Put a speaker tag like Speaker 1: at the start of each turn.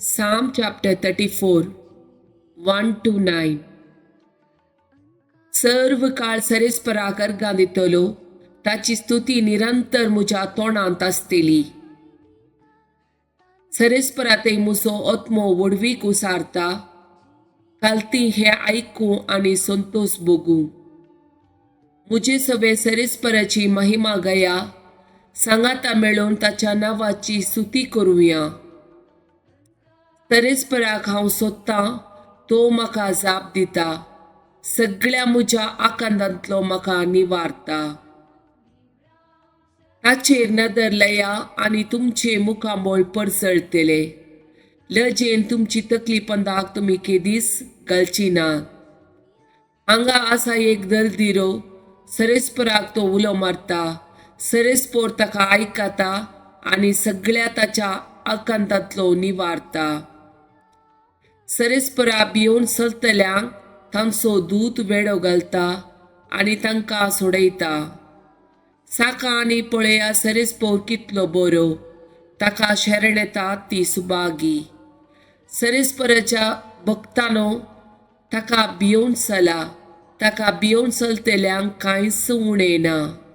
Speaker 1: Psalm chapter 34, 1 to 9. सर्व काळ सरेस्पराक अर्गां दितलो, ताची स्तुती निरंतर म्हज्या तोंडांत आसतली. सरेस्परातय मुसो ओत्मो वडवीक उसारता, कालती हे आयकूं आनी संतोष भोगूं. मुझे सवे सरेस्पराची महिमा गया, सांगाता मेळून ताच्या नांवाची स्तुती करूया. सरेस्पराक हांव सोदतां, तो म्हाका जाप दिता, सगळ्या म्हज्या आकांतांतलो म्हाका निवारता. ताचेर नदर लया आनी तुमचे मुखामोळ पडसळटले. लजेन तुमची तकली पंदाक तुमी केदीस घालची ना. हांगा आसा एक दलदिरो, सरेस्पराक तो उलो मारता, सरेस्पोर ताका आयकता आनी सगळ्या ताच्या आकांतांतलो निवारता. सरेस्परा भिवन चलतल्यांक तांचो दूत वेडो घालता आनी तांकां सोडयता. साका आनी पळया सरेस्पोर कितलो बरो, ताका शरण येता ती सुबागी. सरेस्पराच्या भक्तांनो, ताका भिवन चला, ताका भिवन चलतल्यांक कांयच उणें ना.